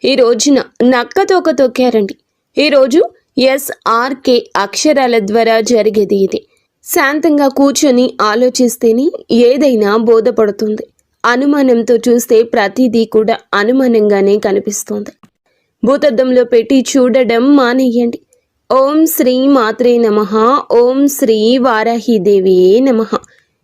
ఈ రోజున నక్కతోక తొక్కారండి. ఈరోజు SRK అక్షరాల ద్వారా జరిగేది ఇది. శాంతంగా కూర్చొని ఆలోచిస్తేనే ఏదైనా బోధపడుతుంది. అనుమానంతో చూస్తే ప్రతిదీ కూడా అనుమానంగానే కనిపిస్తుంది. భూతద్దంలో పెట్టి చూడడం మానేయండి. ఓం శ్రీ మాత్రే నమః. ఓం శ్రీ వారాహిదేవియే నమః.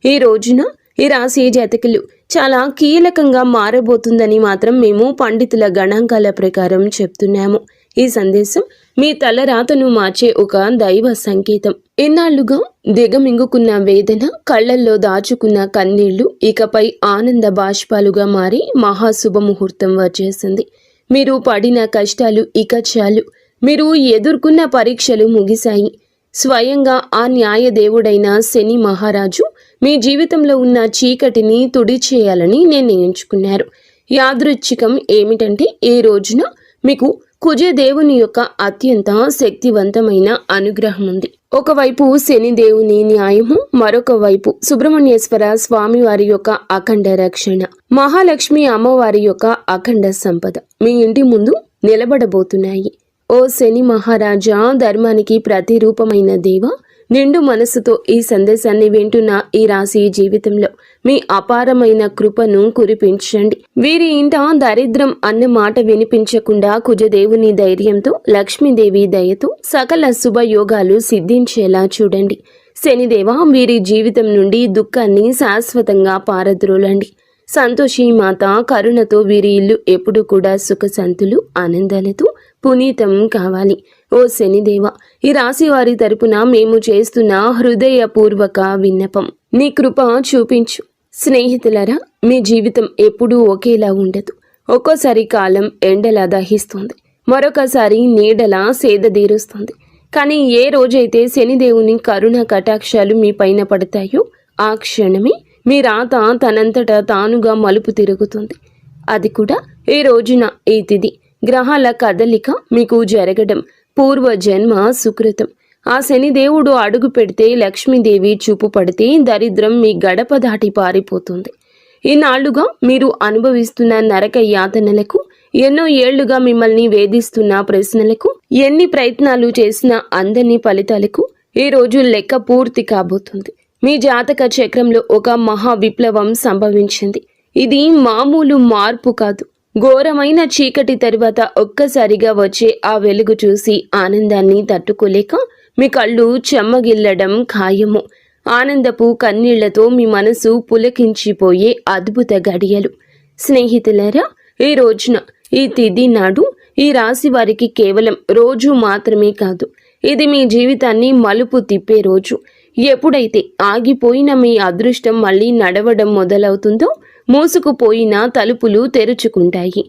ఈ రోజున ఈ రాశి జాతకులు చాలా కీలకంగా మారబోతుందని మాత్రం మేము పండితుల గణాంకాల ప్రకారం చెప్తున్నాము. ఈ సందేశం మీ తలరాతను మార్చే ఒక దైవ సంకేతం. ఇన్నాళ్లుగా దిగమింగుకున్న వేదన, కళ్లల్లో దాచుకున్న కన్నీళ్లు ఇకపై ఆనంద బాష్పాలుగా మారి మహాశుభముహూర్తం వచ్చేసింది. మీరు పడిన కష్టాలు ఇక చాలు. మీరు ఎదుర్కొన్న పరీక్షలు ముగిశాయి. స్వయంగా ఆ న్యాయదేవుడైన శని మహారాజు మీ జీవితంలో ఉన్న చీకటిని తుడిచేయాలని నిర్ణయించుకున్నారు. యాదృచ్ఛికం ఏమిటంటే ఈ రోజున మీకు కుజదేవుని యొక్క అత్యంత శక్తివంతమైన అనుగ్రహం ఉంది. ఒకవైపు శనిదేవుని న్యాయము, మరొక వైపు సుబ్రహ్మణ్యేశ్వర స్వామి వారి యొక్క అఖండ రక్షణ, మహాలక్ష్మి అమ్మవారి యొక్క అఖండ సంపద మీ ఇంటి ముందు నిలబడబోతున్నాయి. ఓ శని మహారాజా, ధర్మానికి ప్రతిరూపమైన దేవ, నిండు మనసుతో ఈ సందేశాన్ని వింటున్న ఈ రాశి జీవితంలో మీ అపారమైన కృపను కురిపించండి. వీరి ఇంట దరిద్రం అన్న మాట వినిపించకుండా కుజదేవుని ధైర్యంతో, లక్ష్మీదేవి దయతో సకల శుభయోగాలు సిద్ధించేలా చూడండి. శనిదేవ, వీరి జీవితం నుండి దుఃఖాన్ని శాశ్వతంగా పారద్రోలండి. సంతోషి మాత కరుణతో వీరి ఇల్లు ఎప్పుడు కూడా సుఖశాంతులు ఆనందాలతో పునీతం కావాలి. ఓ శనిదేవ, ఈ రాశి వారి తరపున మేము చేస్తున్న హృదయపూర్వక విన్నపం, నీ కృప చూపించు. స్నేహితులరా, మీ జీవితం ఎప్పుడూ ఒకేలా ఉండదు. ఒక్కోసారి కాలం ఎండలా దహిస్తుంది, మరొకసారి నీడలా సేదదీరుస్తుంది. కానీ ఏ రోజైతే శనిదేవుని కరుణ కటాక్షాలు మీ పైన పడతాయో ఆ క్షణమే మీ రాత తనంతటా తానుగా మలుపు తిరుగుతుంది. అది కూడా ఈ రోజున, ఈ తిథి, గ్రహాల కదలిక మీకు జరగడం పూర్వజన్మ సుకృతం. ఆ శనిదేవుడు అడుగు పెడితే, లక్ష్మీదేవి చూపు పడితే దరిద్రం మీ గడప దాటి పారిపోతుంది. ఈనాళ్లుగా మీరు అనుభవిస్తున్న నరక యాతనలకు, ఎన్నో ఏళ్లుగా మిమ్మల్ని వేధిస్తున్న ప్రశ్నలకు, ఎన్ని ప్రయత్నాలు చేసినా అందని ఫలితాలకు ఈ రోజు లెక్క పూర్తి కాబోతుంది. మీ జాతక చక్రంలో ఒక మహా విప్లవం సంభవించింది. ఇది మామూలు మార్పు కాదు. ఘోరమైన చీకటి తరువాత ఒక్కసారిగా వచ్చే ఆ వెలుగు చూసి ఆనందాన్ని తట్టుకోలేక మీ కళ్ళు చెమ్మగిల్లడం ఖాయము. ఆనందపు కన్నీళ్లతో మీ మనసు పులకించిపోయే అద్భుత గడియలు. స్నేహితులారా, ఈ రోజున, ఈ తిథి నాడు ఈ రాశి వారికి కేవలం రోజు మాత్రమే కాదు, ఇది మీ జీవితాన్ని మలుపు తిప్పే రోజు. ఎప్పుడైతే ఆగిపోయిన మీ అదృష్టం మళ్ళీ నడవడం మొదలవుతుందో, మూసుకుపోయిన తలుపులు తెరుచుకుంటాయి.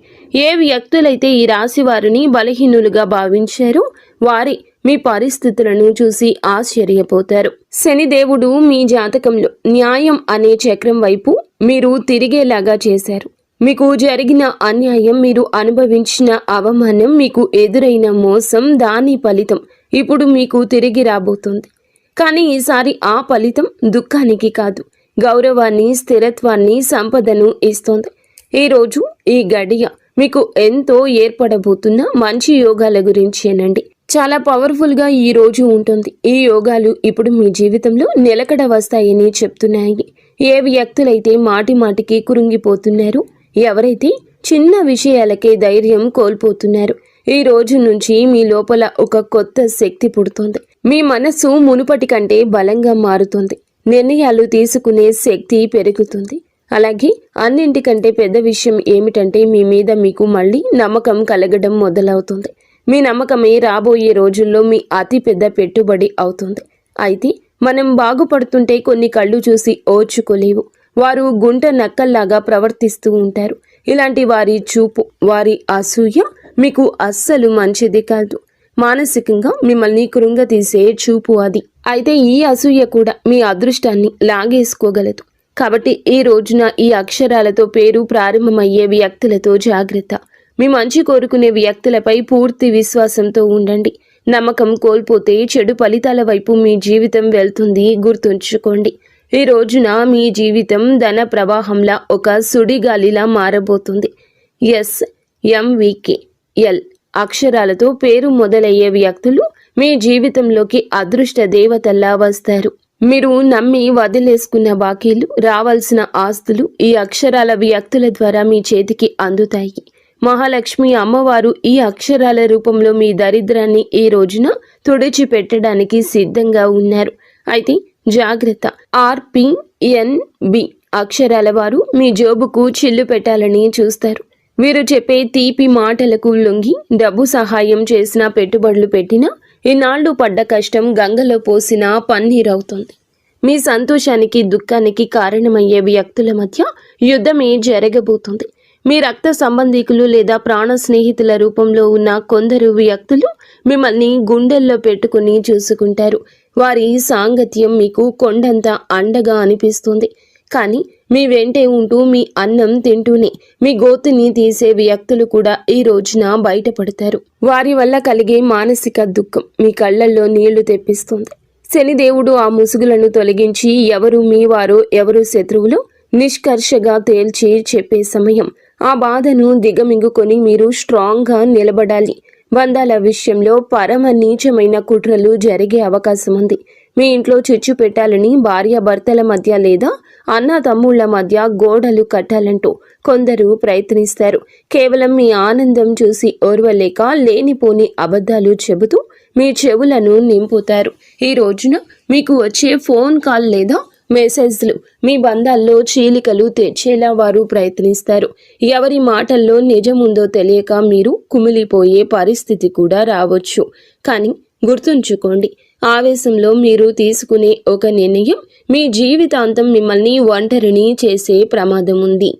ఏ వ్యక్తులైతే ఈ రాశి వారిని బలహీనులుగా భావించారో వారి మీ పరిస్థితులను చూసి ఆశ్చర్యపోతారు. శనిదేవుడు మీ జాతకంలో న్యాయం అనే చక్రం వైపు మీరు తిరిగేలాగా చేశారు. మీకు జరిగిన అన్యాయం, మీరు అనుభవించిన అవమానం, మీకు ఎదురైన మోసం, దాని ఫలితం ఇప్పుడు మీకు తిరిగి రాబోతుంది. కానీ ఈసారి ఆ ఫలితం దుఃఖానికి కాదు, గౌరవాన్ని, స్థిరత్వాన్ని, సంపదను ఇస్తోంది. ఈరోజు, ఈ గడియ మీకు ఎంతో ఏర్పడబోతున్న మంచి యోగాల గురించేనండి. చాలా పవర్ఫుల్గా ఈ రోజు ఉంటుంది. ఈ యోగాలు ఇప్పుడు మీ జీవితంలో నిలకడ వస్తాయని చెప్తున్నాయి. ఏ వ్యక్తులైతే మాటి మాటికి కురుంగిపోతున్నారు, ఎవరైతే చిన్న విషయాలకే ధైర్యం కోల్పోతున్నారు, ఈ రోజు నుంచి మీ లోపల ఒక కొత్త శక్తి పుడుతుంది. మీ మనసు మునుపటి కంటే బలంగా మారుతుంది. నిర్ణయాలు తీసుకునే శక్తి పెరుగుతుంది. అలాగే అన్నింటికంటే పెద్ద విషయం ఏమిటంటే మీ మీద మీకు మళ్ళీ నమ్మకం కలగడం మొదలవుతుంది. మీ నమ్మకమే రాబోయే రోజుల్లో మీ అతి పెద్ద పెట్టుబడి అవుతుంది. అయితే మనం బాగుపడుతుంటే కొన్ని కళ్ళు చూసి ఓర్చుకోలేవు. వారు గుంట నక్కల్లాగా ప్రవర్తిస్తూ ఉంటారు. ఇలాంటి వారి చూపు, వారి అసూయ మీకు అస్సలు మంచిది కాదు. మానసికంగా మిమ్మల్ని కృంగతీసే చూపు అది. అయితే ఈ అసూయ కూడా మీ అదృష్టాన్ని లాగేసుకోగలదు. కాబట్టి ఈ రోజున ఈ అక్షరాలతో పేరు ప్రారంభమయ్యే వ్యక్తులతో జాగ్రత్త. మీ మంచి కోరుకునే వ్యక్తులపై పూర్తి విశ్వాసంతో ఉండండి. నమ్మకం కోల్పోతే చెడు ఫలితాల వైపు మీ జీవితం వెళ్తుంది, గుర్తుంచుకోండి. ఈ రోజున మీ జీవితం ధన ప్రవాహంలా ఒక సుడిగాలిలా మారబోతుంది. MVK ఎల్ అక్షరాలతో పేరు మొదలయ్యే వ్యక్తులు మీ జీవితంలోకి అదృష్ట దేవతల్లా వస్తారు. మీరు నమ్మి వదిలేసుకున్న బాకీలు, రావాల్సిన ఆస్తులు ఈ అక్షరాల వ్యక్తుల ద్వారా మీ చేతికి అందుతాయి. మహాలక్ష్మి అమ్మవారు ఈ అక్షరాల రూపంలో మీ దరిద్రాన్ని ఈ రోజున తుడిచిపెట్టడానికి సిద్ధంగా ఉన్నారు. అయితే జాగ్రత్త, RPNB అక్షరాల వారు మీ జోబుకు చిల్లు పెట్టాలని చూస్తారు. వీరు చెప్పే తీపి మాటలకు లొంగి డబ్బు సహాయం చేసినా, పెట్టుబడులు పెట్టినా ఇన్నాళ్లు పడ్డ కష్టం గంగలో పోసిన పన్నీరవుతుంది. మీ సంతోషానికి, దుఃఖానికి కారణమయ్యే వ్యక్తుల మధ్య యుద్ధమే జరగబోతుంది. మీ రక్త సంబంధికులు లేదా ప్రాణ స్నేహితుల రూపంలో ఉన్న కొందరు వ్యక్తులు మిమ్మల్ని గుండెల్లో పెట్టుకుని చూసుకుంటారు. వారి సాంగత్యం మీకు కొండంత అండగా అనిపిస్తుంది. కానీ మీ వెంటే ఉంటూ మీ అన్నం తింటూనే మీ గోతుని తీసే వ్యక్తులు కూడా ఈ రోజున బయటపడతారు. వారి వల్ల కలిగే మానసిక దుఃఖం మీ కళ్ళల్లో నీళ్లు తెప్పిస్తుంది. శనిదేవుడు ఆ ముసుగులను తొలగించి ఎవరు మీ వారో, ఎవరు శత్రువులో నిష్కర్షగా తేల్చి చెప్పే సమయం. ఆ బాధను దిగమింగుకొని మీరు స్ట్రాంగ్గా నిలబడాలి. బంధాల విషయంలో పరమ నీచమైన కుట్రలు జరిగే అవకాశం ఉంది. మీ ఇంట్లో చిచ్చు పెట్టాలని భార్యాభర్తల మధ్య లేదా అన్న తమ్ముళ్ల మధ్య గోడలు కట్టాలంటూ కొందరు ప్రయత్నిస్తారు. కేవలం మీ ఆనందం చూసి ఓర్వలేక లేనిపోని అబద్ధాలు చెబుతూ మీ చెవులను నింపుతారు. ఈ రోజున మీకు వచ్చే ఫోన్ కాల్ లేదా మెసేజ్లు మీ బంధాల్లో చీలికలు తెచ్చేలా వారు ప్రయత్నిస్తారు. ఎవరి మాటల్లో నిజముందో తెలియక మీరు కుమిలిపోయే పరిస్థితి కూడా రావచ్చు. కానీ గుర్తుంచుకోండి, ఆవేశంలో మీరు తీసుకునే ఒక నిర్ణయం మీ జీవితాంతం మిమ్మల్ని ఒంటరిని చేసే ప్రమాదం ఉంది.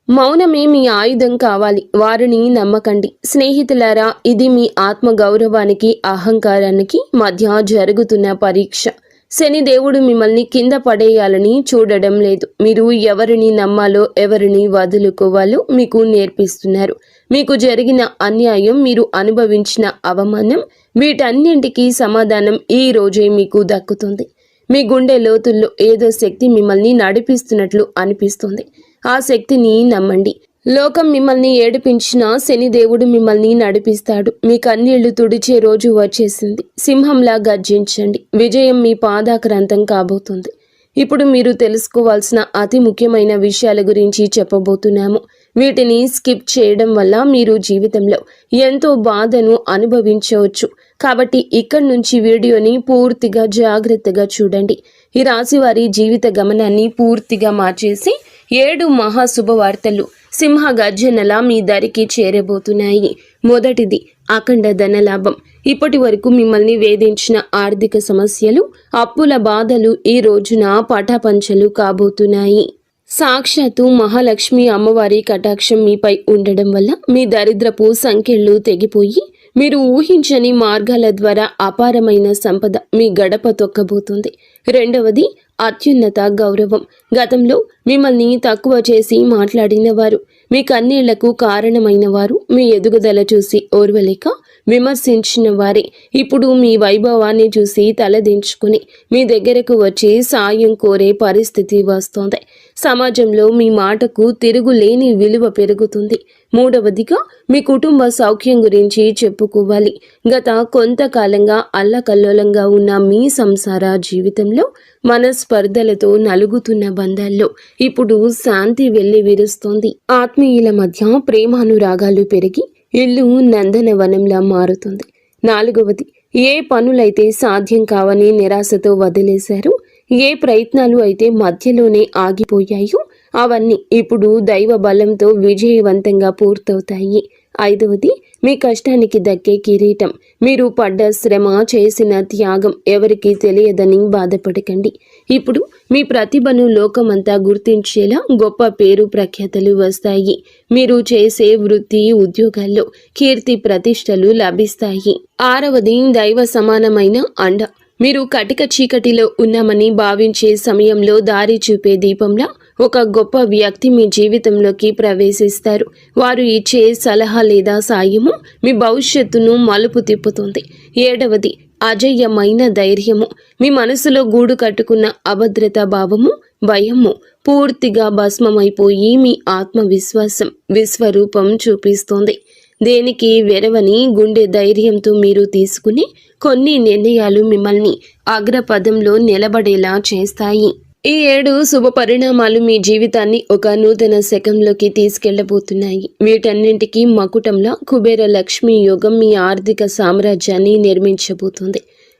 మౌనమే మీ ఆయుధం కావాలి. వారిని నమ్మకండి. స్నేహితులారా, ఇది మీ ఆత్మ గౌరవానికి, అహంకారానికి మధ్య జరుగుతున్న పరీక్ష. శనిదేవుడు మిమ్మల్ని కింద పడేయాలని చూడడం లేదు. మీరు ఎవరిని నమ్మాలో, ఎవరిని వదులుకోవాలో మీకు నేర్పిస్తున్నారు. మీకు జరిగిన అన్యాయం, మీరు అనుభవించిన అవమానం, వీటన్నింటికీ సమాధానం ఈ రోజే మీకు దక్కుతుంది. మీ గుండె లోతుల్లో ఏదో శక్తి మిమ్మల్ని నడిపిస్తున్నట్లు అనిపిస్తుంది. ఆ శక్తిని నమ్మండి. లోకం మిమ్మల్ని ఏడిపించినా శనిదేవుడు మిమ్మల్ని నడిపిస్తాడు. మీ కన్నీళ్లు తుడిచే రోజు వచ్చేసింది. సింహంలా గర్జించండి. విజయం మీ పాదాక్రాంతం కాబోతుంది. ఇప్పుడు మీరు తెలుసుకోవాల్సిన అతి ముఖ్యమైన విషయాల గురించి చెప్పబోతున్నాము. వీటిని స్కిప్ చేయడం వల్ల మీరు జీవితంలో ఎంతో బాధను అనుభవించవచ్చు. కాబట్టి ఇక్కడి నుంచి వీడియోని పూర్తిగా జాగ్రత్తగా చూడండి. ఈ రాశి వారి జీవిత గమనాన్ని పూర్తిగా మార్చేసి 7 మహాశుభవార్తలు సింహ గర్జనలా మీ దరికి చేరబోతున్నాయి. మొదటిది అఖండ ధనలాభం. ఇప్పటి వరకు మిమ్మల్ని వేధించిన ఆర్థిక సమస్యలు, అప్పుల బాధలు ఈ రోజున పటాపంచలు కాబోతున్నాయి. సాక్షాత్తు మహాలక్ష్మి అమ్మవారి కటాక్షం మీపై ఉండడం వల్ల మీ దరిద్రపు సంఖ్యలు తెగిపోయి మీరు ఊహించని మార్గాల ద్వారా అపారమైన సంపద మీ గడప తొక్కబోతుంది. రెండవది అత్యున్నత గౌరవం. గతంలో మిమ్మల్ని తక్కువ చేసి మాట్లాడిన వారు, మీ కన్నీళ్లకు కారణమైన వారు, మీ ఎదుగుదల చూసి ఓర్వలేక విమర్శించిన వారే ఇప్పుడు మీ వైభవాన్ని చూసి తలదించుకుని మీ దగ్గరకు వచ్చి సాయం కోరే పరిస్థితి వస్తోంది. సమాజంలో మీ మాటకు తిరుగులేని విలువ పెరుగుతుంది. మూడవదిగా మీ కుటుంబ సౌఖ్యం గురించి చెప్పుకోవాలి. గత కొంతకాలంగా అల్లకల్లోలంగా ఉన్న మీ సంసార జీవితంలో మనస్పర్ధలతో నలుగుతున్న బంధాల్లో ఇప్పుడు శాంతి వెళ్లి విరుస్తోంది. ఆత్మీయుల మధ్య ప్రేమానురాగాలు పెరిగి ఇల్లు నందనవనంలా మారుతుంది. నాలుగవది, ఏ పనులైతే సాధ్యం కావని నిరాశతో వదిలేశారో, ఏ ప్రయత్నాలు అయితే మధ్యలోనే ఆగిపోయాయో అవన్నీ ఇప్పుడు దైవ బలంతో విజయవంతంగా పూర్తవుతాయి. ఐదవది, మీ కష్టానికి దక్కే కిరీటం. మీరు పడ్డ శ్రమ, చేసిన త్యాగం ఎవరికీ తెలియదని బాధపడకండి. ఇప్పుడు మీ ప్రతిభను లోకమంతా గుర్తించేలా గొప్ప పేరు ప్రఖ్యాతలు వస్తాయి. మీరు చేసే వృత్తి, ఉద్యోగాల్లో కీర్తి ప్రతిష్టలు లభిస్తాయి. ఆరవది, దైవ సమానమైన అండ. మీరు కటిక చీకటిలో ఉన్నామని భావించే సమయంలో దారి చూపే దీపంలా ఒక గొప్ప వ్యక్తి మీ జీవితంలోకి ప్రవేశిస్తారు. వారు ఇచ్చే సలహా లేదా సాయము మీ భవిష్యత్తును మలుపు తిప్పుతుంది. ఏడవది, అజయ్యమైన ధైర్యము. మీ మనసులో గూడు కట్టుకున్న అభద్రతా భావము, భయము పూర్తిగా భస్మమైపోయి మీ ఆత్మవిశ్వాసం విశ్వరూపం చూపిస్తోంది. దేనికి వెరవని గుండె ధైర్యంతో మీరు తీసుకునే కొన్ని నిర్ణయాలు మిమ్మల్ని అగ్రపదంలో నిలబడేలా చేస్తాయి. ఈ 7 శుభ పరిణామాలు మీ జీవితాన్ని ఒక నూతన శకంలోకి తీసుకెళ్లబోతున్నాయి. వీటన్నింటికీ మకుటంలా కుబేర లక్ష్మీ యోగం మీ ఆర్థిక సామ్రాజ్యాన్ని నిర్మించబోతుంది.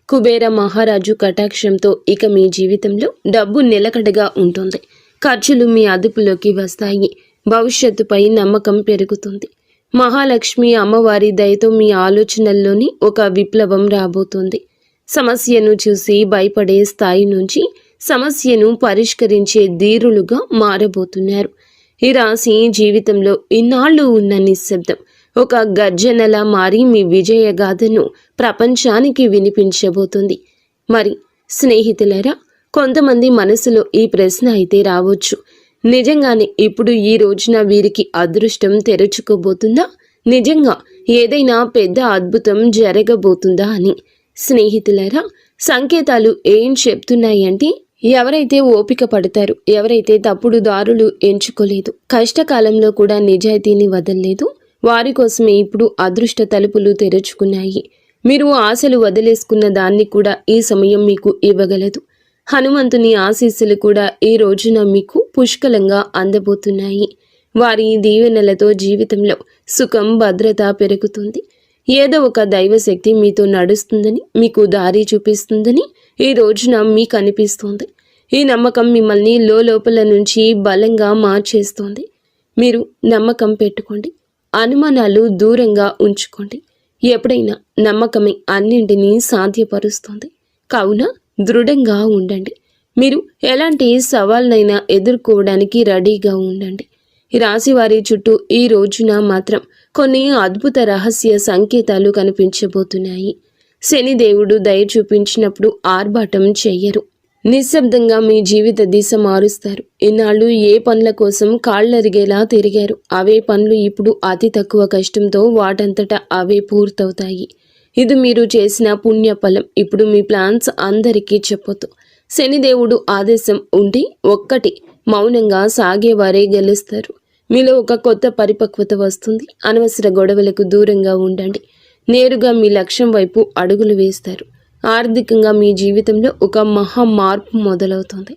కుబేర మహారాజు కటాక్షంతో ఇక మీ జీవితంలో డబ్బు నిలకడగా ఉంటుంది. ఖర్చులు మీ అదుపులోకి వస్తాయి. భవిష్యత్తుపై నమ్మకం పెరుగుతుంది. మహాలక్ష్మి అమ్మవారి దయతో మీ ఆలోచనల్లోని ఒక విప్లవం రాబోతుంది. సమస్యను చూసి భయపడే స్థాయి నుంచి సమస్యను పరిష్కరించే ధీరులుగా మారబోతున్నారు. ఈ రాశి జీవితంలో ఇన్నాళ్ళు ఉన్న నిశ్శబ్దం ఒక గర్జనలా మారి మీ విజయగాథను ప్రపంచానికి వినిపించబోతుంది. మరి స్నేహితులారా, కొంతమంది మనసులో ఈ ప్రశ్న అయితే రావచ్చు, నిజంగానే ఇప్పుడు ఈ రోజున వీరికి అదృష్టం తెరుచుకోబోతుందా? నిజంగా ఏదైనా పెద్ద అద్భుతం జరగబోతుందా అని. స్నేహితులారా, సంకేతాలు ఏం చెప్తున్నాయంటే, ఎవరైతే ఓపిక పడతారు, ఎవరైతే తప్పుడు దారులు ఎంచుకోలేదు, కష్టకాలంలో కూడా నిజాయితీని వదలలేదు, వారి కోసమే ఇప్పుడు అదృష్ట తలుపులు తెరుచుకున్నాయి. మీరు ఆశలు వదిలేసుకున్న దాన్ని కూడా ఈ సమయం మీకు ఇవ్వగలదు. హనుమంతుని ఆశీస్సులు కూడా ఈ రోజున మీకు పుష్కలంగా అందబోతున్నాయి. వారి దీవెనలతో జీవితంలో సుఖం, భద్రత పెరుగుతుంది. ఏదో ఒక దైవశక్తి మీతో నడుస్తుందని, మీకు దారి చూపిస్తుందని ఈ రోజున మీకు అనిపిస్తుంది. ఈ నమ్మకం మిమ్మల్ని లోపల నుంచి బలంగా మార్చేస్తుంది. మీరు నమ్మకం పెట్టుకోండి. అనుమానాలు దూరంగా ఉంచుకోండి. ఎప్పుడైనా నమ్మకమే అన్నింటినీ సాధ్యపరుస్తుంది. కావున దృఢంగా ఉండండి. మీరు ఎలాంటి సవాళ్ళనైనా ఎదుర్కోవడానికి రెడీగా ఉండండి. ఈ రాశి వారి చుట్టూ ఈ రోజున మాత్రం కొన్ని అద్భుత రహస్య సంకేతాలు కనిపించబోతున్నాయి. శనిదేవుడు దయ చూపించినప్పుడు ఆర్భాటం చెయ్యరు. నిశ్శబ్దంగా మీ జీవిత దిశ మారుస్తారు. ఇన్నాళ్ళు ఏ పనుల కోసం కాళ్ళరిగేలా తిరిగారు, అవే పనులు ఇప్పుడు అతి తక్కువ కష్టంతో వాటంతటా అవే పూర్తవుతాయి. ఇది మీరు చేసిన పుణ్యఫలం. ఇప్పుడు మీ ప్లాన్స్ అందరికీ చెప్పొద్దు. శనిదేవుడు ఆదేశం ఉండి ఒక్కటి మౌనంగా సాగేవారే గెలుస్తారు. మీలో ఒక కొత్త పరిపక్వత వస్తుంది. అనవసర గొడవలకు దూరంగా ఉండండి. నేరుగా మీ లక్ష్యం వైపు అడుగులు వేస్తారు. ఆర్థికంగా మీ జీవితంలో ఒక మహా మార్పు మొదలవుతుంది.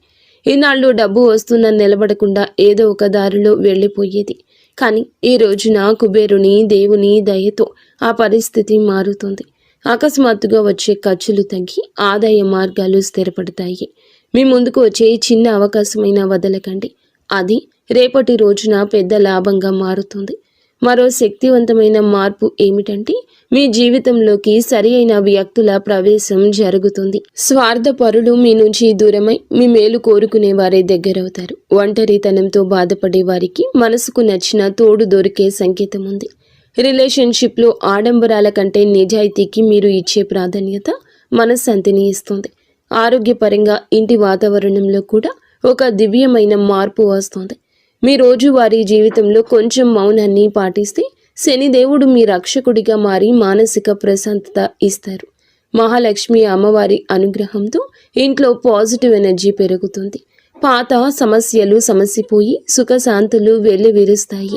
ఈనాళ్ళు డబ్బు వస్తున్న నిలబడకుండా ఏదో ఒక దారిలో వెళ్ళిపోయేది. కానీ ఈ రోజున కుబేరుని దేవుని దయతో ఆ పరిస్థితి మారుతుంది. అకస్మాత్తుగా వచ్చే ఖర్చులు తగ్గి ఆదాయ మార్గాలు స్థిరపడతాయి. మీ ముందుకు వచ్చే చిన్న అవకాశమైనా వదలకండి. అది రేపటి రోజున పెద్ద లాభంగా మారుతుంది. మరో శక్తివంతమైన మార్పు ఏమిటంటే, మీ జీవితంలోకి సరి అయిన వ్యక్తుల ప్రవేశం జరుగుతుంది. స్వార్థపరులు మీ నుంచి దూరమై మీ మేలు కోరుకునే వారే దగ్గరవుతారు. ఒంటరితనంతో బాధపడే వారికి మనసుకు నచ్చిన తోడు దొరికే సంకేతం ఉంది. రిలేషన్షిప్లో ఆడంబరాల కంటే నిజాయితీకి మీరు ఇచ్చే ప్రాధాన్యత మనశ్శాంతిని ఇస్తుంది. ఆరోగ్యపరంగా ఇంటి వాతావరణంలో కూడా ఒక దివ్యమైన మార్పు వస్తుంది. మీ రోజువారీ జీవితంలో కొంచెం మౌనాన్ని పాటిస్తే శనిదేవుడు మీ రక్షకుడిగా మారి మానసిక ప్రశాంతత ఇస్తారు. మహాలక్ష్మి అమ్మవారి అనుగ్రహంతో ఇంట్లో పాజిటివ్ ఎనర్జీ పెరుగుతుంది. పాత సమస్యలు సమసిపోయి సుఖశాంతులు వెల్లివిరుస్తాయి.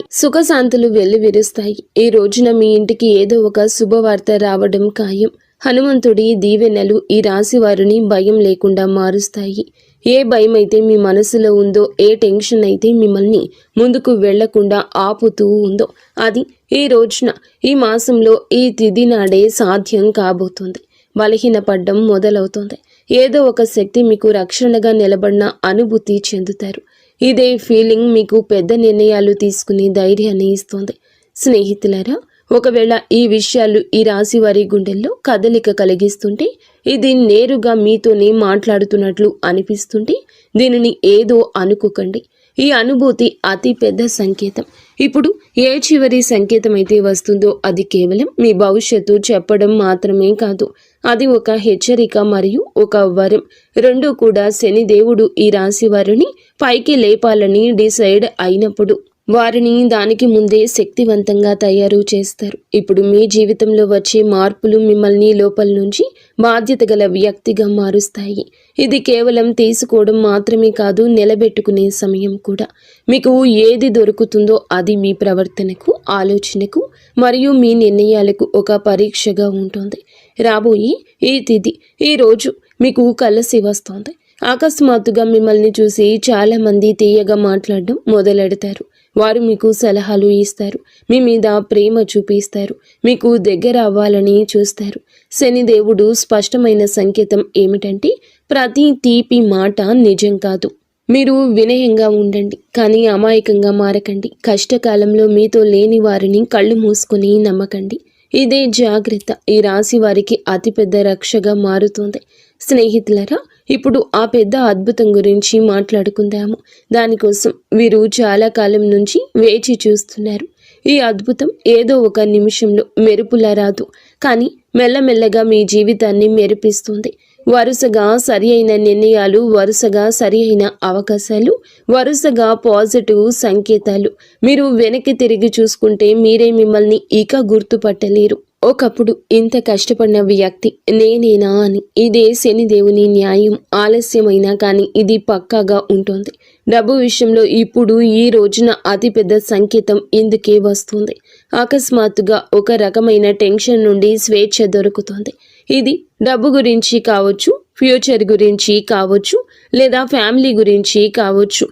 ఈ రోజున మీ ఇంటికి ఏదో ఒక శుభవార్త రావడం ఖాయం. హనుమంతుడి దీవెనలు ఈ రాశి వారిని భయం లేకుండా మారుస్తాయి. ఏ భయం అయితే మీ మనసులో ఉందో, ఏ టెన్షన్ అయితే మిమ్మల్ని ముందుకు వెళ్లకుండా ఆపుతూ ఉందో, అది ఈ రోజున, ఈ మాసంలో, ఈ తిథి నాడే సాధ్యం కాబోతుంది. బలహీనపడ్డం మొదలవుతుంది. ఏదో ఒక శక్తి మీకు రక్షణగా నిలబడిన అనుభూతి చెందుతారు. ఇదే ఫీలింగ్ మీకు పెద్ద నిర్ణయాలు తీసుకునే ధైర్యాన్ని ఇస్తుంది. స్నేహితులారా, ఒకవేళ ఈ విషయాలు ఈ రాశి వారి గుండెల్లో కదలిక కలిగిస్తుంటే, ఇది నేరుగా మీతోనే మాట్లాడుతున్నట్లు అనిపిస్తుంటే, దీనిని ఏదో అనుకోకండి. ఈ అనుభూతి అతి పెద్ద సంకేతం. ఇప్పుడు ఏ చివరి సంకేతం అయితే వస్తుందో అది కేవలం మీ భవిష్యత్తు చెప్పడం మాత్రమే కాదు. అది ఒక హెచ్చరిక మరియు ఒక వరం. రెండూ కూడా శనిదేవుడు ఈ రాశి వారిని పైకి లేపాలని డిసైడ్ అయినప్పుడు వారిని దానికి ముందే శక్తివంతంగా తయారు చేస్తారు. ఇప్పుడు మీ జీవితంలో వచ్చే మార్పులు మిమ్మల్ని లోపల నుంచి బాధ్యత గల వ్యక్తిగా మారుస్తాయి. ఇది కేవలం తీసుకోవడం మాత్రమే కాదు, నిలబెట్టుకునే సమయం కూడా. మీకు ఏది దొరుకుతుందో అది మీ ప్రవర్తనకు, ఆలోచనకు మరియు మీ నిర్ణయాలకు ఒక పరీక్షగా ఉంటుంది. రాబోయే ఈ తిథి, ఈ రోజు మీకు కలిసి వస్తుంది. అకస్మాత్తుగా మిమ్మల్ని చూసి చాలామంది తీయగా మాట్లాడడం మొదలెడతారు. వారు మీకు సలహాలు ఇస్తారు, మీ మీద ప్రేమ చూపిస్తారు, మీకు దగ్గర అవ్వాలని చూస్తారు. శనిదేవుడు స్పష్టమైన సంకేతం ఏమిటంటే, ప్రతి తీపి మాట నిజం కాదు. మీరు వినయంగా ఉండండి, కానీ అమాయకంగా మారకండి. కష్టకాలంలో మీతో లేని వారిని కళ్ళు మూసుకొని నమ్మకండి. ఇదే జాగ్రత్త ఈ రాశి వారికి అతిపెద్ద రక్షగా మారుతుంది. స్నేహితులరా, ఇప్పుడు ఆ పెద్ద అద్భుతం గురించి మాట్లాడుకుందాము. దానికోసం వీరు చాలా కాలం నుంచి వేచి చూస్తున్నారు. ఈ అద్భుతం ఏదో ఒక నిమిషంలో మెరుపులా రాదు, కానీ మెల్లమెల్లగా మీ జీవితాన్ని మెరిపిస్తుంది. వరుసగా సరి అయిన నిర్ణయాలు, వరుసగా సరి అయిన అవకాశాలు, వరుసగా పాజిటివ్ సంకేతాలు. మీరు వెనక్కి తిరిగి చూసుకుంటే మీరే మిమ్మల్ని ఇక గుర్తుపట్టలేరు. ఒకప్పుడు ఇంత కష్టపడిన వ్యక్తి నేనేనా అని. ఇదే శనిదేవుని న్యాయం. ఆలస్యమైనా కానీ ఇది పక్కాగా ఉంటుంది. డబ్బు విషయంలో ఇప్పుడు ఈ రోజున అతిపెద్ద సంకేతం ఇందుకే వస్తుంది. అకస్మాత్తుగా ఒక రకమైన టెన్షన్ నుండి స్వేచ్ఛ దొరుకుతుంది. ఇది డబ్బు గురించి కావచ్చు, ఫ్యూచర్ గురించి కావచ్చు, లేదా ఫ్యామిలీ గురించి కావచ్చు.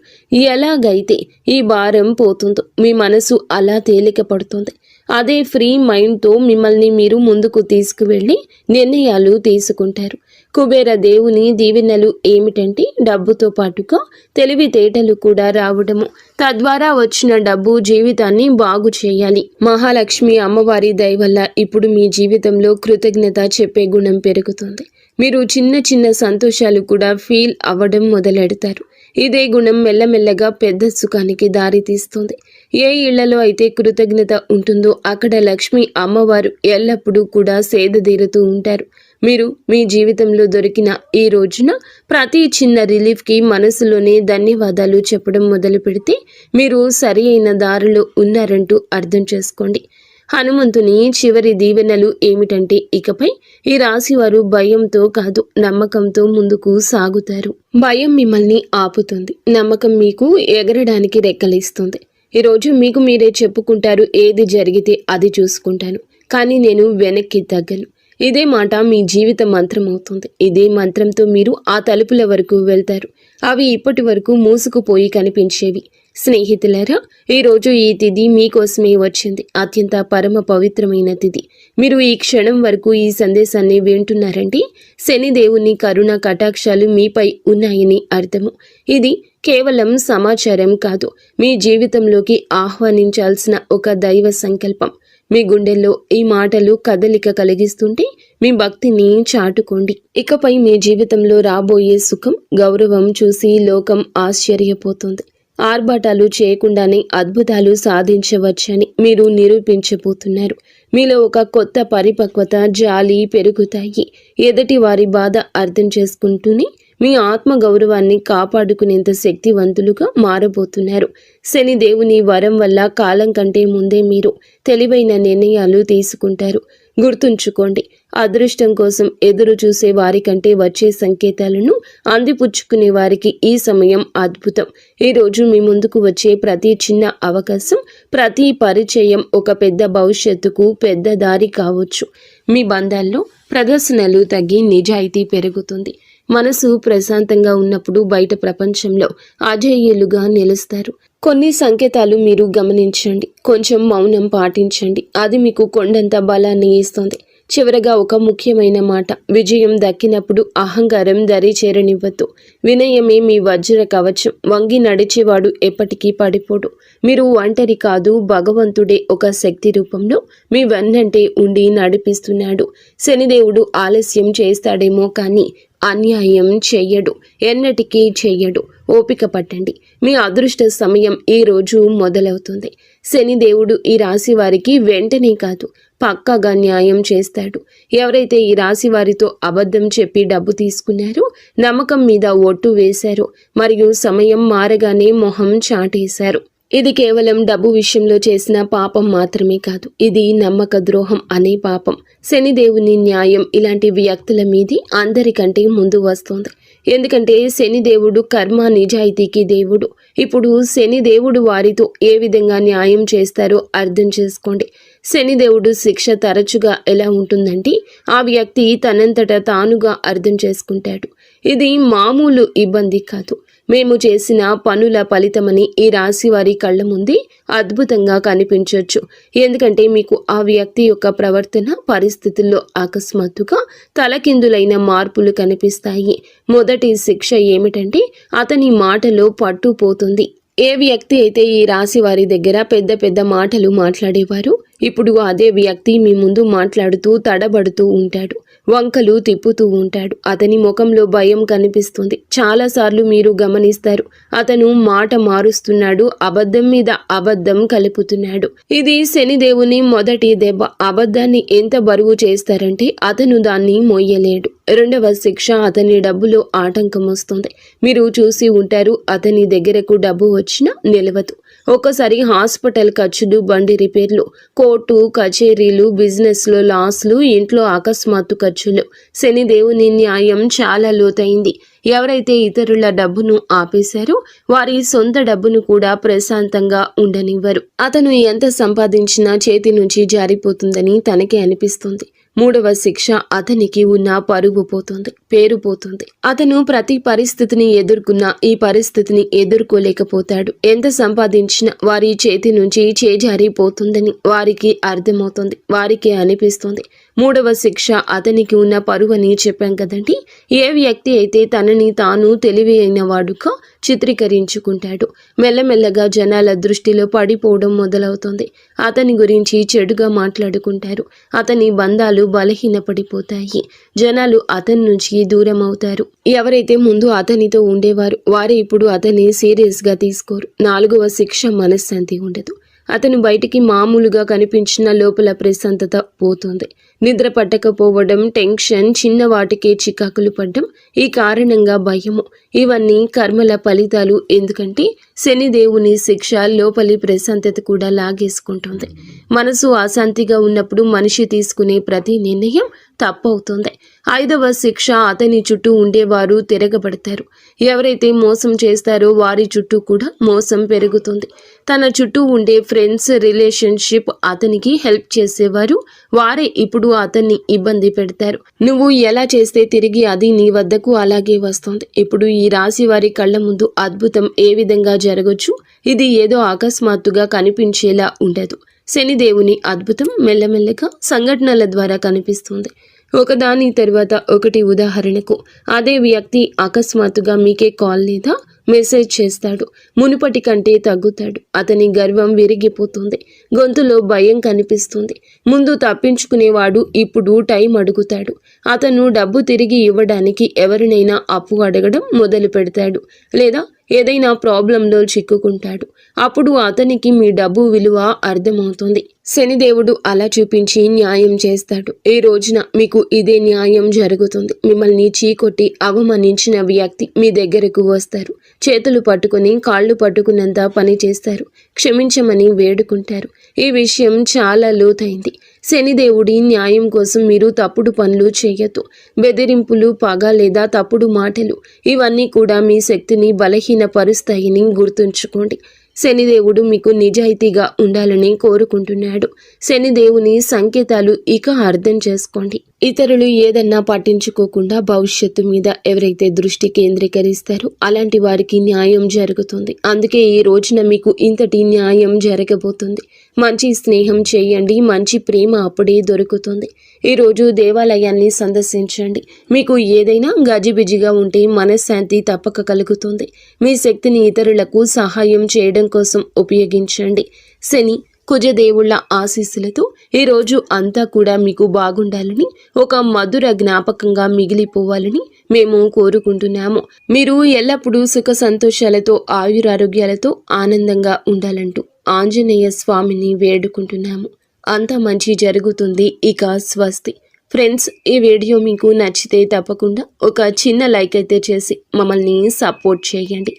ఎలాగైతే ఈ భారం పోతుందో మీ మనసు అలా తేలిక పడుతుంది. అదే ఫ్రీ మైండ్తో మిమ్మల్ని మీరు ముందుకు తీసుకువెళ్ళి నిర్ణయాలు తీసుకుంటారు. కుబేర దేవుని దీవెనలు ఏమిటంటే, డబ్బుతో పాటుగా తెలివితేటలు కూడా రావడము. తద్వారా వచ్చిన డబ్బు జీవితాన్ని బాగు చేయాలి. మహాలక్ష్మి అమ్మవారి దయ వల్ల ఇప్పుడు మీ జీవితంలో కృతజ్ఞత చెప్పే గుణం పెరుగుతుంది. మీరు చిన్న చిన్న సంతోషాలు కూడా ఫీల్ అవ్వడం మొదలెడతారు. ఇదే గుణం మెల్లమెల్లగా పెద్ద సుఖానికి దారితీస్తుంది. ఏ ఇళ్లలో అయితే కృతజ్ఞత ఉంటుందో అక్కడ లక్ష్మి అమ్మవారు ఎల్లప్పుడూ కూడా సేదతీరుతూ ఉంటారు. మీరు మీ జీవితంలో దొరికిన ఈ రోజున ప్రతి చిన్న రిలీఫ్కి మనసులోనే ధన్యవాదాలు చెప్పడం మొదలు పెడితే మీరు సరి అయిన దారిలో ఉన్నారంటూ అర్థం చేసుకోండి. హనుమంతుని చివరి దీవెనలు ఏమిటంటే, ఇకపై ఈ రాశివారు భయంతో కాదు, నమ్మకంతో ముందుకు సాగుతారు. భయం మిమ్మల్ని ఆపుతుంది, నమ్మకం మీకు ఎగరడానికి రెక్కలిస్తుంది. ఈరోజు మీకు మీరే చెప్పుకుంటారు, ఏది జరిగితే అది చూసుకుంటాను, కానీ నేను వెనక్కి తగ్గను. ఇదే మాట మీ జీవిత మంత్రం అవుతుంది. ఇదే మంత్రంతో మీరు ఆ తలుపుల వరకు వెళ్తారు. అవి ఇప్పటి వరకు మూసుకుపోయి కనిపించేవి. స్నేహితులారా, ఈరోజు ఈ తిథి మీకోసమే వచ్చింది. అత్యంత పరమ పవిత్రమైన తిథి. మీరు ఈ క్షణం వరకు ఈ సందేశాన్ని వింటున్నారంటే శనిదేవుని కరుణ కటాక్షాలు మీపై ఉన్నాయని అర్థము. ఇది కేవలం సమాచారం కాదు, మీ జీవితంలోకి ఆహ్వానించాల్సిన ఒక దైవ సంకల్పం. మీ గుండెల్లో ఈ మాటలు కదలిక కలిగిస్తుంటే మీ భక్తిని చాటుకోండి. ఇకపై మీ జీవితంలో రాబోయే సుఖం, గౌరవం చూసి లోకం ఆశ్చర్యపోతుంది. ఆర్భాటాలు చేయకుండానే అద్భుతాలు సాధించవచ్చని మీరు నిరూపించబోతున్నారు. మీలో ఒక కొత్త పరిపక్వత, జాలి పెరుగుతాయి. ఎదుటి వారి బాధ అర్థం చేసుకుంటూనే మీ ఆత్మ గౌరవాన్ని కాపాడుకునేంత శక్తివంతులుగా మారబోతున్నారు. శని దేవుని వరం వల్ల కాలం కంటే ముందే మీరు తెలివైన నిర్ణయాలు తీసుకుంటారు. గుర్తుంచుకోండి, అదృష్టం కోసం ఎదురు చూసే వారికంటే వచ్చే సంకేతాలను అందిపుచ్చుకునే వారికి ఈ సమయం అద్భుతం. ఈరోజు మీ ముందుకు వచ్చే ప్రతి చిన్న అవకాశం, ప్రతి పరిచయం ఒక పెద్ద భవిష్యత్తుకు పెద్ద దారి కావచ్చు. మీ బంధాల్లో ప్రదర్శనలు తగ్గి నిజాయితీ పెరుగుతుంది. మనసు ప్రశాంతంగా ఉన్నప్పుడు బయట ప్రపంచంలో అజేయులుగా నిలుస్తారు. కొన్ని సంకేతాలు మీరు గమనించండి, కొంచెం మౌనం పాటించండి. అది మీకు కొండంత బలాన్ని ఇస్తుంది. చివరగా ఒక ముఖ్యమైన మాట, విజయం దక్కినప్పుడు అహంకారం దరి చేరనివ్వద్దు. వినయమే మీ వజ్ర కవచం. వంగి నడిచేవాడు ఎప్పటికీ పడిపోడు. మీరు ఒంటరి కాదు, భగవంతుడే ఒక శక్తి రూపంలో మీ వెన్నంటే ఉండి నడిపిస్తున్నాడు. శనిదేవుడు ఆలస్యం చేస్తాడేమో కానీ అన్యాయం చెయ్యడు, ఎన్నటికీ చెయ్యడు. ఓపిక పట్టండి, మీ అదృష్ట సమయం ఈ రోజు మొదలవుతుంది. శనిదేవుడు ఈ రాశి వారికి వెంటనే కాదు, పక్కాగా న్యాయం చేస్తాడు. ఎవరైతే ఈ రాశి వారితో అబద్ధం చెప్పి డబ్బు తీసుకున్నారో, నమ్మకం మీద ఒట్టు వేశారో, మరియు సమయం మారగానే మొహం చాటేశారు, ఇది కేవలం డబ్బు విషయంలో చేసిన పాపం మాత్రమే కాదు, ఇది నమ్మక ద్రోహం అనే పాపం. శనిదేవుని న్యాయం ఇలాంటి వ్యక్తుల మీది అందరికంటే ముందు వస్తుంది. ఎందుకంటే శనిదేవుడు కర్మ నిజాయితీకి దేవుడు. ఇప్పుడు శనిదేవుడు వారితో ఏ విధంగా న్యాయం చేస్తారో అర్థం చేసుకోండి. శనిదేవుడు శిక్ష తరచుగా ఎలా ఉంటుందంటే ఆ వ్యక్తి తనంతట తానుగా అర్థం చేసుకుంటాడు. ఇది మామూలు ఇబ్బంది కాదు, మేము చేసిన పనుల ఫలితమని ఈ రాశి వారి కళ్ళ ముందే అద్భుతంగా కనిపించవచ్చు. ఎందుకంటే మీకు ఆ వ్యక్తి యొక్క ప్రవర్తన పరిస్థితుల్లో అకస్మాత్తుగా తలకిందులైన మార్పులు కనిపిస్తాయి. మొదటి శిక్ష ఏమిటంటే అతని మాటలో పట్టు పోతుంది. ఏ వ్యక్తి అయితే ఈ రాశి వారి దగ్గర పెద్ద పెద్ద మాటలు మాట్లాడేవారు, ఇప్పుడు అదే వ్యక్తి మీ ముందు మాట్లాడుతూ తడబడుతూ ఉంటాడు, వంకలు తిప్పుతూ ఉంటాడు. అతని ముఖంలో భయం కనిపిస్తుంది. చాలాసార్లు మీరు గమనిస్తారు, అతను మాట మారుస్తున్నాడు, అబద్ధం మీద అబద్ధం కలుపుతున్నాడు. ఇది శనిదేవుని మొదటి దెబ్బ. అబద్ధాన్ని ఎంత బరువు చేస్తారంటే అతను దాన్ని మోయలేడు. రెండవ శిక్ష, అతని డబ్బులో ఆటంకం వస్తుంది. మీరు చూసి ఉంటారు, అతని దగ్గరకు డబ్బు వచ్చినా నిలవదు. ఒక్కసారి హాస్పిటల్ ఖర్చులు, బండి రిపేర్లు, కోర్టు కచేరీలు, బిజినెస్లో లాస్లు, ఇంట్లో అకస్మాత్తు ఖర్చులు. శనిదేవుని న్యాయం చాలా లోతైంది. ఎవరైతే ఇతరుల డబ్బును ఆపేశారో వారి సొంత డబ్బును కూడా ప్రశాంతంగా ఉండనివ్వరు. అతను ఎంత సంపాదించినా చేతి నుంచి జారిపోతుందని తనకే అనిపిస్తుంది. మూడవ శిక్ష, అతనికి ఉన్న పరువు పోతుంది, పేరు పోతుంది. అతను ప్రతి పరిస్థితిని ఎదుర్కొన్నా ఈ పరిస్థితిని ఎదుర్కోలేకపోతాడు. ఎంత సంపాదించినా వారి చేతి నుంచి చేజారిపోతుందని వారికి అర్థమవుతుంది, వారికి అనిపిస్తుంది. మూడవ శిక్ష, అతనికి ఉన్న పరువు అని చెప్పాం కదండి. ఏ వ్యక్తి అయితే తనని తాను తెలివైన వాడుగా చిత్రీకరించుకుంటాడు, మెల్లమెల్లగా జనాల దృష్టిలో పడిపోవడం మొదలవుతుంది. అతని గురించి చెడుగా మాట్లాడుకుంటారు. అతని బంధాలు బలహీనపడిపోతాయి. జనాలు అతని నుంచి దూరం అవుతారు. ఎవరైతే ముందు అతనితో ఉండేవారు వారే ఇప్పుడు అతన్ని సీరియస్గా తీసుకోరు. నాలుగవ శిక్ష, మనశ్శాంతి ఉండదు. అతను బయటికి మామూలుగా కనిపించిన లోపల ప్రశాంతత పోతుంది. నిద్ర పట్టకపోవడం, టెన్షన్, చిన్న వాటికే చికాకులు పడ్డం, ఈ కారణంగా భయము, ఇవన్నీ కర్మల ఫలితాలు. ఎందుకంటే శనిదేవుని శిక్ష లోపలి ప్రశాంతత కూడా లాగేసుకుంటుంది. మనసు అశాంతిగా ఉన్నప్పుడు మనిషి తీసుకునే ప్రతి నిర్ణయం తప్పవుతుంది. ఐదవ శిక్ష, అతని చుట్టూ ఉండేవారు తిరగబడతారు. ఎవరైతే మోసం చేస్తారో వారి చుట్టూ కూడా మోసం పెరుగుతుంది. తన చుట్టూ ఉండే ఫ్రెండ్స్, రిలేషన్షిప్, అతనికి హెల్ప్ చేసేవారు వారే ఇప్పుడు అతన్ని ఇబ్బంది పెడతారు. నువ్వు ఎలా చేస్తే తిరిగి అది నీ వద్దకు అలాగే వస్తుంది. ఇప్పుడు ఈ రాశి వారి కళ్ళ ముందు అద్భుతం ఏ విధంగా జరగచ్చు? ఇది ఏదో అకస్మాత్తుగా కనిపించేలా ఉండదు. శనిదేవుని అద్భుతం మెల్లమెల్లగా సంఘటనల ద్వారా కనిపిస్తుంది. ఒకదాని తర్వాత ఒకటి. ఉదాహరణకు అదే వ్యక్తి అకస్మాత్తుగా మీకే కాల్ లేదా మెసేజ్ చేస్తాడు. మునుపటి కంటే తగ్గుతాడు. అతని గర్వం విరిగిపోతుంది. గొంతులో భయం కనిపిస్తుంది. ముందు తప్పించుకునేవాడు ఇప్పుడు టైం అడుగుతాడు. అతను డబ్బు తిరిగి ఇవ్వడానికి ఎవరినైనా అప్పు అడగడం మొదలు పెడతాడు, లేదా ఏదైనా ప్రాబ్లంలో చిక్కుకుంటాడు. అప్పుడు అతనికి మీ డబ్బు విలువ అర్థమవుతుంది. శనిదేవుడు అలా చూపించి న్యాయం చేస్తాడు. ఈ రోజున మీకు ఇదే న్యాయం జరుగుతుంది. మిమ్మల్ని చీకొట్టి అవమానించిన వ్యక్తి మీ దగ్గరకు వస్తారు. చేతులు పట్టుకుని కాళ్ళు పట్టుకున్నంత పని చేస్తారు. క్షమించమని వేడుకుంటారు. ఈ విషయం చాలా లోతైంది. శనిదేవుడి న్యాయం కోసం మీరు తప్పుడు పనులు చేయొద్దు. బెదిరింపులు, పగ లేదా తప్పుడు మాటలు, ఇవన్నీ కూడా మీ శక్తిని బలహీనపరుస్తాయని గుర్తుంచుకోండి. శనిదేవుడు మీకు నిజాయితీగా ఉండాలని కోరుకుంటున్నాడు. శనిదేవుని సంకేతాలు ఇక అర్థం చేసుకోండి. ఇతరులు ఏదన్నా పట్టించుకోకుండా భవిష్యత్తు మీద ఎవరైతే దృష్టి కేంద్రీకరిస్తారో అలాంటి వారికి న్యాయం జరుగుతుంది. అందుకే ఈ రోజున మీకు ఇంతటి న్యాయం జరగబోతుంది. మంచి స్నేహం చేయండి. మంచి ప్రేమ అప్పుడే దొరుకుతుంది. ఈరోజు దేవాలయాన్ని సందర్శించండి. మీకు ఏదైనా గజిబిజిగా ఉంటే మనశ్శాంతి తప్పక కలుగుతుంది. మీ శక్తిని ఇతరులకు సహాయం చేయడం కోసం ఉపయోగించండి. శని, కుజదేవుళ్ల ఆశీస్సులతో ఈరోజు అంతా కూడా మీకు బాగుండాలని, ఒక మధుర జ్ఞాపకంగా మిగిలిపోవాలని మేము కోరుకుంటున్నాము. మీరు ఎల్లప్పుడూ సుఖ సంతోషాలతో, ఆయురారోగ్యాలతో ఆనందంగా ఉండాలంటూ ఆంజనేయ స్వామిని వేడుకుంటున్నాము. అంతా మంచి జరుగుతుంది. ఇక స్వస్తి. ఫ్రెండ్స్, ఈ వీడియో మీకు నచ్చితే తప్పకుండా ఒక చిన్న లైక్ అయితే చేసి మమ్మల్ని సపోర్ట్ చేయండి.